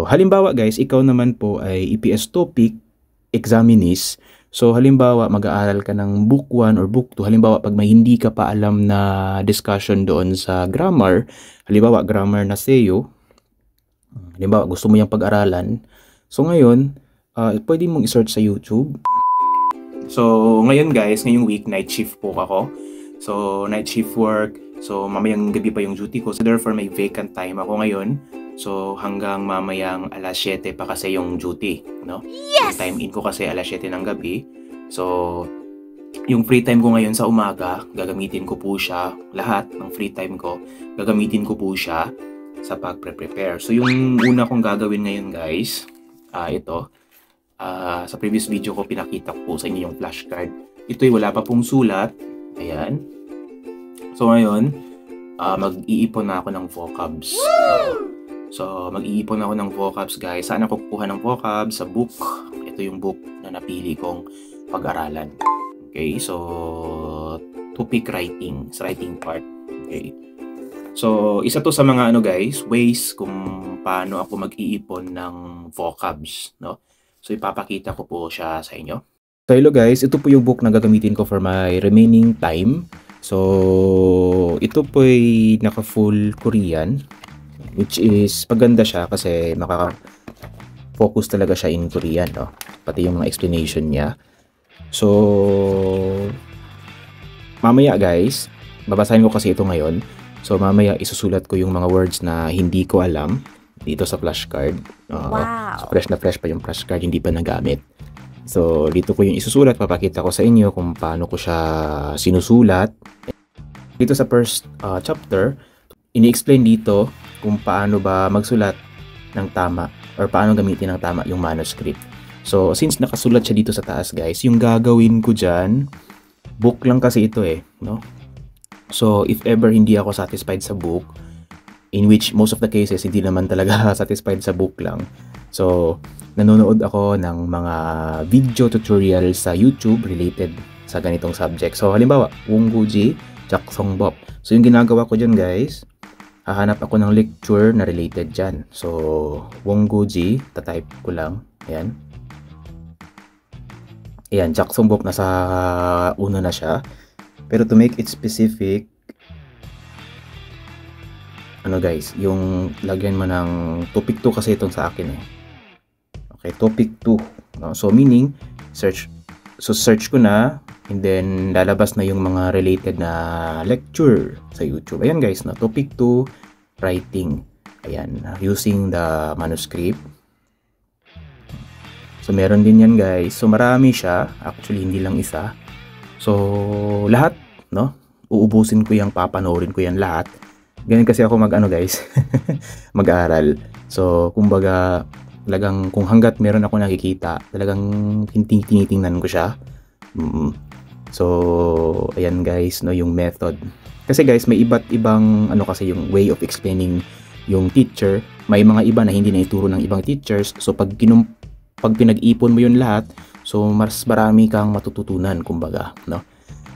halimbawa guys, ikaw naman po ay EPS topic examinees. So halimbawa mag-aaral ka ng book 1 or book 2. Halimbawa pag may hindi ka pa alam na discussion doon sa grammar, halimbawa grammar na SEO, halimbawa gusto mo yung pag-aralan. So ngayon, pwede mong i-search sa YouTube. So ngayon guys, ngayong week night shift po ako. So night shift work. So mamayang gabi pa yung duty ko. So therefore may vacant time ako ngayon. So hanggang mamayang alas 7 pa kasi yung duty, no? Yes! Yung time in ko kasi alas 7 ng gabi. So yung free time ko ngayon sa umaga, gagamitin ko po siya, lahat ng free time ko, gagamitin ko po siya sa pag-prepare. So yung una kong gagawin ngayon guys, ito. Sa previous video ko pinakita ko po sa inyo yung flashcard. Ito ay wala pa pong sulat. Ayan. So ngayon, mag-iipon na ako ng vocabs. So mag-iipon ako ng vocabs guys. Saan ako kukuha ng vocabs? Sa book. Ito yung book na napili kong pag-aralan. Okay, so topic writing, sa writing part. Okay. So isa to sa mga guys, ways kung paano ako mag-iipon ng vocabs, no? So ipapakita ko po siya sa inyo. So hello guys, ito po yung book na gagamitin ko for my remaining time. So ito po ay naka full Korean, which is paganda siya kasi makaka-focus talaga siya in Korean, no? Pati yung mga explanation niya. So mamaya guys, babasahin ko kasi ito ngayon. So mamaya isusulat ko yung mga words na hindi ko alam dito sa flashcard. Wow. So fresh na fresh pa yung flashcard, hindi pa nagamit. So dito ko yung isusulat, papakita ko sa inyo kung paano ko siya sinusulat. Dito sa first chapter, ini-explain dito kung paano ba magsulat ng tama or paano gamitin ng tama yung manuscript. So since nakasulat siya dito sa taas guys, yung gagawin ko dyan, book lang kasi ito no? So if ever hindi ako satisfied sa book, in which most of the cases hindi naman talaga satisfied sa book lang. So nanonood ako ng mga video tutorial sa YouTube related sa ganitong subject. So halimbawa, Wongguji, Jaksongbop. So yung ginagawa ko dyan guys, hahanap ako ng lecture na related dyan. So Wongguji, tatype ko lang. Ayan. Ayan, Jaksongbop nasa una na siya. Pero to make it specific, guys, yung lagyan mo ng topic 2 kasi itong sa akin Okay, topic 2. No? So meaning, search ko na, and then lalabas na yung mga related na lecture sa YouTube. Ayan guys, no? Topic 2, writing. Ayan, using the manuscript. So meron din yan guys. So marami siya, actually hindi lang isa. So lahat, no? Uubusin ko yan, papanoorin ko yan lahat. Ganyan kasi ako guys, mag-aaral. So kumbaga, talagang kung hanggat meron ako nakikita, talagang tinitingnan ko siya. So ayan guys, no, yung method. Kasi guys, may iba't ibang kasi yung way of explaining yung teacher. May mga iba na hindi na ituro ng ibang teachers. So pag pinag-ipon mo yun lahat, so mas marami kang matututunan kumbaga, no?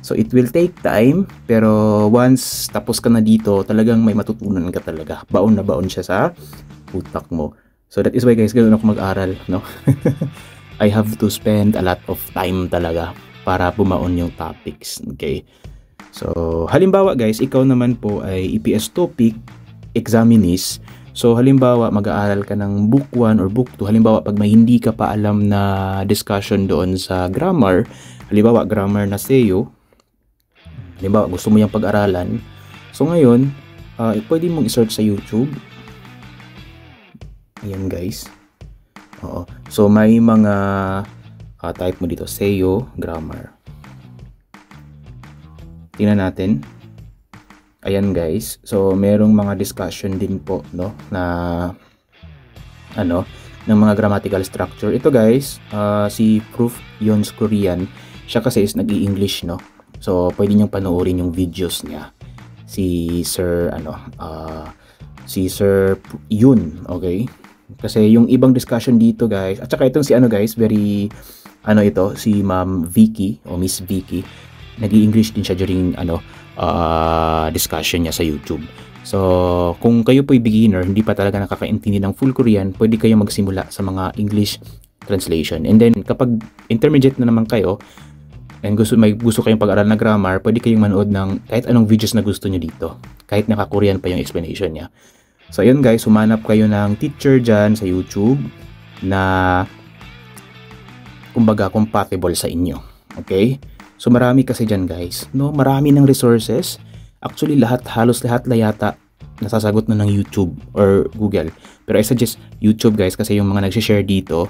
So it will take time, pero once tapos ka na dito, talagang may matutunan ka talaga. Baon na baon siya sa utak mo. So that is why guys, ganoon ako mag-aral, no? I have to spend a lot of time talaga para bumaon yung topics, okay? So halimbawa guys, ikaw naman po ay EPS topic examinees. So halimbawa mag-aaral ka ng book 1 or book 2. Halimbawa pag may hindi ka pa alam na discussion doon sa grammar, halimbawa grammar na SEO, halimbawa gusto mo yung pag-aralan. So ngayon, pwede mong i-search sa YouTube. Ayan guys. Oo. So may mga type mo dito, SEO, grammar. Tingnan natin. Ayan guys. So merong mga discussion din po, no, na ng mga grammatical structure. Ito guys, si Proof Yon's Korean. Siya kasi is nag-i-English, no. So pwede niyong panoorin yung videos niya. Si Sir Yun, okay? Kasi yung ibang discussion dito guys, at saka itong si guys, very ito, si Ma'am Vicky o Miss Vicky, nag-i-English din siya during discussion niya sa YouTube. So, kung kayo po'y beginner, hindi pa talaga nakakaintindi ng full Korean, pwede kayo magsimula sa mga English translation. And then, kapag intermediate na naman kayo, and may gusto kayong pag-aral na grammar, pwede kayong manood ng kahit anong videos na gusto nyo dito. Kahit naka-Korean pa yung explanation niya. So, ayun guys, humanap kayo ng teacher dyan sa YouTube na kumbaga compatible sa inyo. Okay? So, marami kasi dyan guys. No? Marami ng resources. Actually, halos lahat na yata nasasagot na ng YouTube or Google. Pero I suggest YouTube guys kasi yung mga nagsishare dito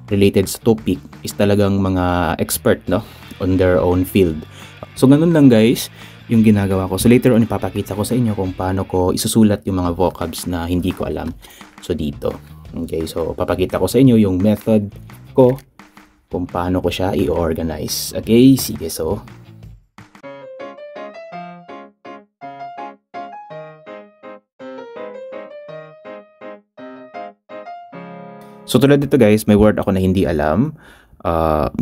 related sa topic is talagang mga expert, no? On their own field. So, ganun lang guys yung ginagawa ko. So, later on, ipapakita ko sa inyo kung paano ko isusulat yung mga vocabs na hindi ko alam. So, dito. Okay, so, papakita ko sa inyo yung method ko kung paano ko siya i-organize. Okay, sige, so. So, tulad dito guys, may word ako na hindi alam.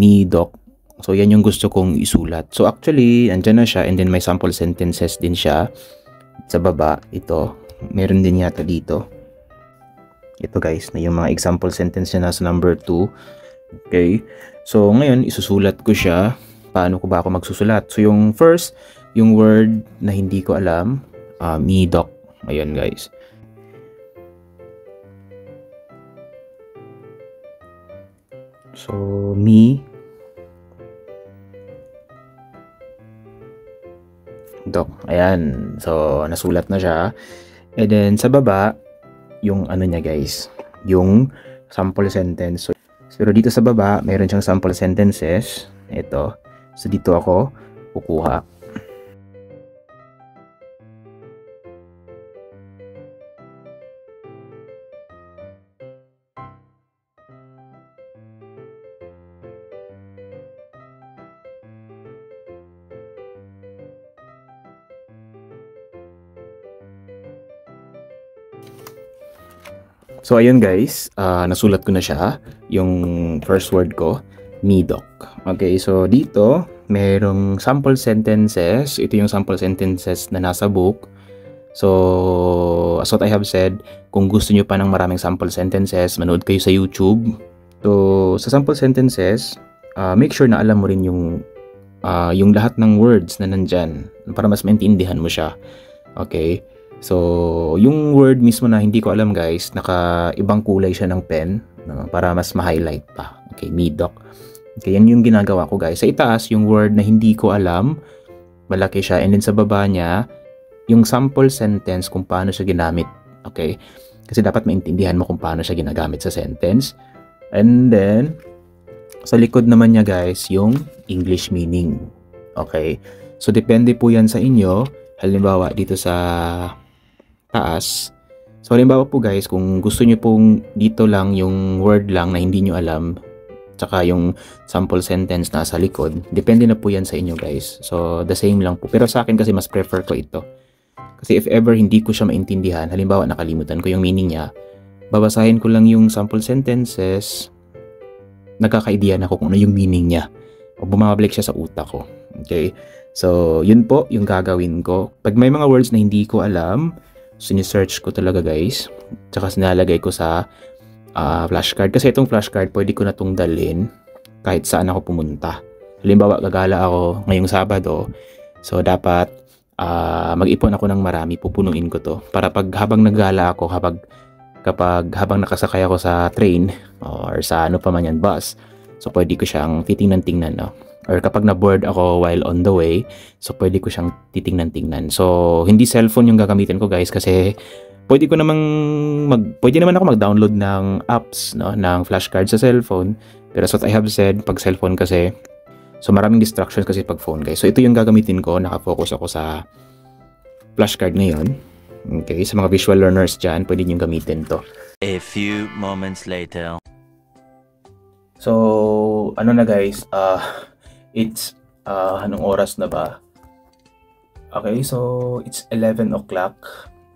Midok. So, yan yung gusto kong isulat. So, actually, andyan na siya and then may sample sentences din siya. Sa baba, ito. Meron din yata dito. Ito guys, na yung mga example sentence niya nasa number 2. Okay. So, ngayon, isusulat ko siya. Paano ko ba ako magsusulat? So, yung first, yung word na hindi ko alam, midok. Ayun guys. So, dok. Ayan. So, nasulat na siya. And then, sa baba, yung ano niya guys, yung sample sentence. So, pero dito sa baba, mayroon siyang sample sentences. Ito. So, dito ako kukuha. So, ayun guys, nasulat ko na siya, yung first word ko, midok. Okay, so dito, merong sample sentences. Ito yung sample sentences na nasa book. So, as what I have said, kung gusto nyo pa ng maraming sample sentences, manood kayo sa YouTube. So, sa sample sentences, make sure na alam mo rin yung lahat ng words na nandyan para mas maintindihan mo siya. Okay? So, yung word mismo na hindi ko alam guys, naka-ibang kulay siya ng pen, no, para mas ma-highlight pa. Okay, midok. Okay, yan yung ginagawa ko guys. Sa itaas, yung word na hindi ko alam, malaki siya. And then sa baba niya, yung sample sentence kung paano siya ginamit. Okay? Kasi dapat maintindihan mo kung paano siya ginagamit sa sentence. And then, sa likod naman niya guys, yung English meaning. Okay? So, depende po yan sa inyo. Halimbawa, dito sa taas. So, halimbawa po guys, kung gusto nyo pong dito lang yung word lang na hindi nyo alam, tsaka yung sample sentence na sa likod, depende na po yan sa inyo guys. So, the same lang po. Pero sa akin kasi mas prefer ko ito. Kasi if ever hindi ko siya maintindihan, halimbawa nakalimutan ko yung meaning niya, babasahin ko lang yung sample sentences, nagkaka-idea na ako kung ano yung meaning niya. O bumabalik siya sa utak ko. Okay? So, yun po yung gagawin ko. Pag may mga words na hindi ko alam, sinesearch ko talaga guys. Tsaka sinalagay ko sa flashcard. Kasi itong flashcard, pwede ko na itong dalhin kahit saan ako pumunta. Halimbawa, gagala ako ngayong Sabado. So, dapat mag-ipon ako ng marami. Pupunuin ko to. Para habang naggala ako, habang nakasakay ako sa train or sa ano pa man yan, bus. So, pwede ko siyang titingnan-tingnan, no? Or kapag na-bored ako while on the way, so pwede ko siyang titingnan-tingnan. So, hindi cellphone yung gagamitin ko guys kasi pwede naman ako mag-download ng apps, no, ng flashcard sa cellphone. Pero as what I have said, pag cellphone kasi, so maraming distractions kasi pag phone guys. So, ito yung gagamitin ko. Nakafocus ako sa flashcard ngayon. Okay, sa mga visual learners dyan, pwede nyo gamitin to. A few moments later. So, ano na guys, it's anong oras na ba? Okay, so it's 11 o'clock.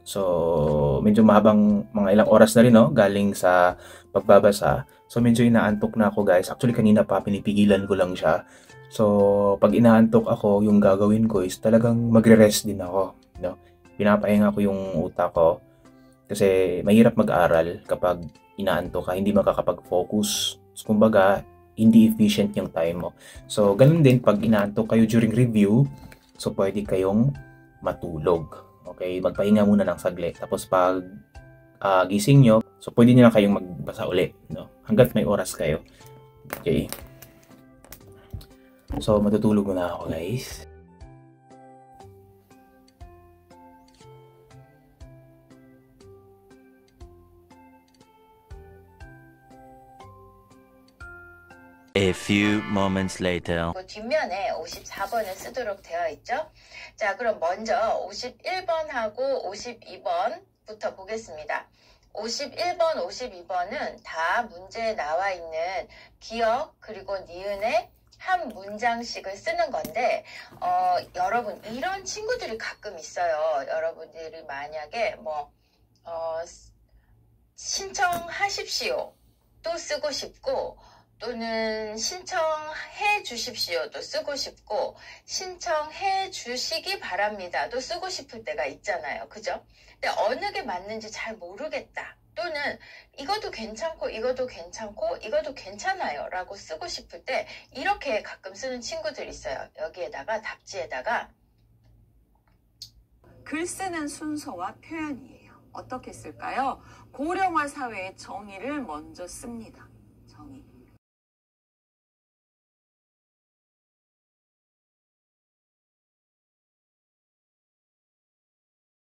So, medyo mahabang mga ilang oras na rin, no? Galing sa pagbabasa. So, medyo inaantok na ako guys. Actually, kanina pa pinipigilan ko lang siya. So, pag inaantok ako, yung gagawin ko is talagang magre-rest din ako, no? Pinapahinga ko yung utak ko kasi mahirap mag-aral kapag inaantok ka, hindi makakapag-focus. So, kumbaga, hindi efficient yung time mo. So, ganun din pag inaantok kayo during review, so pwede kayong matulog. Okay, magpahinga muna ng saglit. Tapos pag gising nyo, so pwede nyo na kayong magbasa ulit, no? Hanggat may oras kayo. Okay. So, matutulog muna ako, guys. A few moments later. 뒷면에 54번을 쓰도록 되어 있죠. 자, 그럼 먼저 51번하고 52번부터 보겠습니다. 51번, 52번은 다 문제에 나와 있는 기억 그리고 니은의 한 문장씩을 쓰는 건데 여러분 이런 친구들이 가끔 있어요. 여러분들이 만약에 신청하십시오 또 쓰고 싶고 또는 신청해 주십시오도 쓰고 싶고 신청해 주시기 바랍니다도 쓰고 싶을 때가 있잖아요. 그죠? 근데 어느 게 맞는지 잘 모르겠다. 또는 이것도 괜찮고 이것도 괜찮고 이것도 괜찮아요 라고 쓰고 싶을 때 이렇게 가끔 쓰는 친구들 있어요. 여기에다가 답지에다가 글 쓰는 순서와 표현이에요. 어떻게 쓸까요? 고령화 사회의 정의를 먼저 씁니다. 정의.